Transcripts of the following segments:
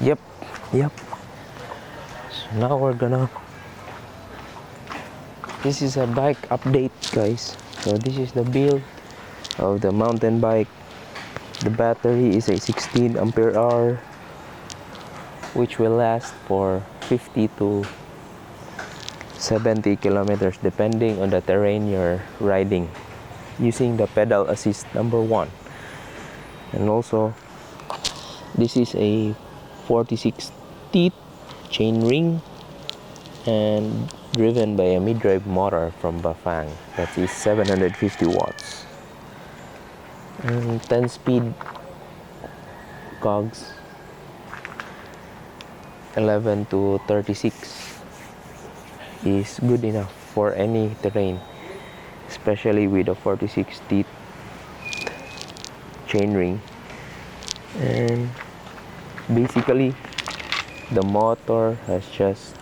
Yep. So now we're gonna, this is a bike update, guys. So this is the build of the mountain bike. The battery is a 16 ampere hour, which will last for 50 to 70 kilometers depending on the terrain you're riding, using the pedal assist number 1. And also this is a 46 teeth chain ring and driven by a mid-drive motor from BAFANG that is 750 watts and 10-speed cogs 11 to 36 is good enough for any terrain, especially with a 46 teeth chain ring. And basically the motor has just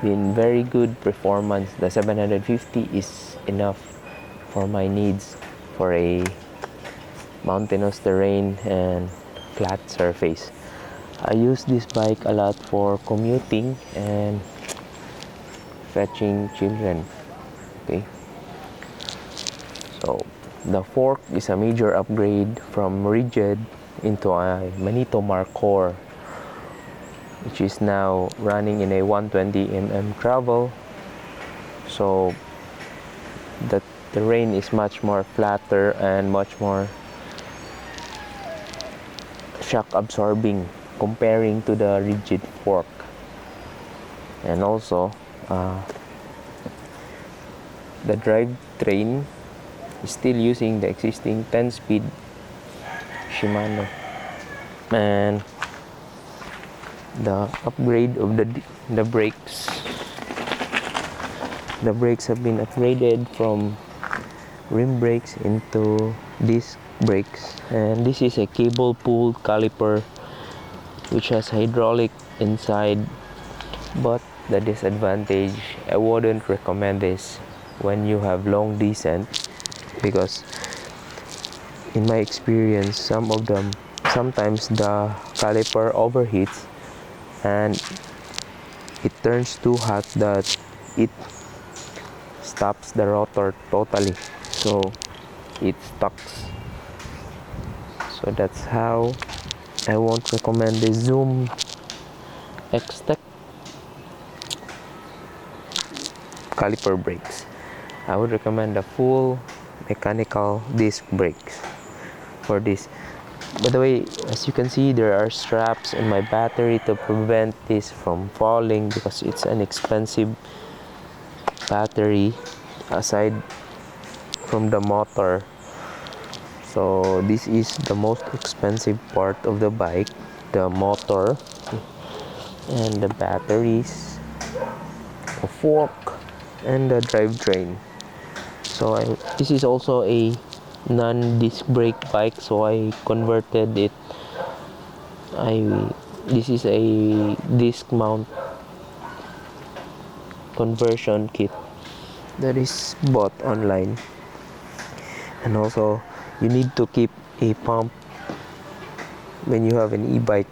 been very good performance. The 750 is enough for my needs for a mountainous terrain and flat surface. I use this bike a lot for commuting and fetching children. Okay, so the fork is a major upgrade from rigid into a MANITOU MARKHOR, which is now running in a 120 mm travel. So the terrain is much more flatter and much more shock absorbing comparing to the rigid fork. And also the drivetrain is still using the existing 10-speed Shimano, and the upgrade of the brakes. The brakes have been upgraded from rim brakes into disc brakes, and this is a cable pulled caliper which has hydraulic inside. But the disadvantage, I wouldn't recommend this when you have long descent, because in my experience sometimes the caliper overheats and it turns too hot that it stops the rotor totally, so it stucks. So that's how I won't recommend the Zoom X-Tech caliper brakes. I would recommend the full mechanical disc brakes for this. By the way, as you can see, there are straps in my battery to prevent this from falling, because it's an expensive battery aside from the motor. So this is the most expensive part of the bike, the motor and the batteries, the fork and the drivetrain. So this is also a non-disc brake bike, so I converted it. This is a disc mount conversion kit that is bought online. And also you need to keep a pump when you have an e-bike.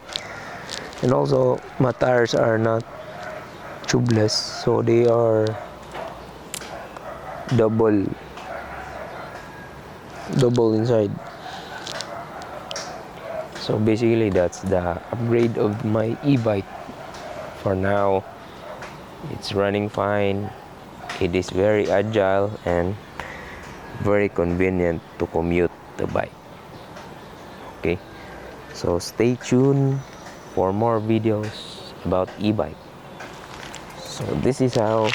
And also my tires are not tubeless, so they are double inside. So basically that's the upgrade of my e-bike. For now it's running fine. It is very agile and very convenient to commute the bike. Okay, so stay tuned for more videos about e-bike. So this is how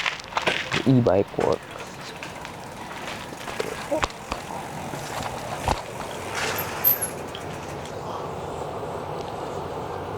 the e-bike works.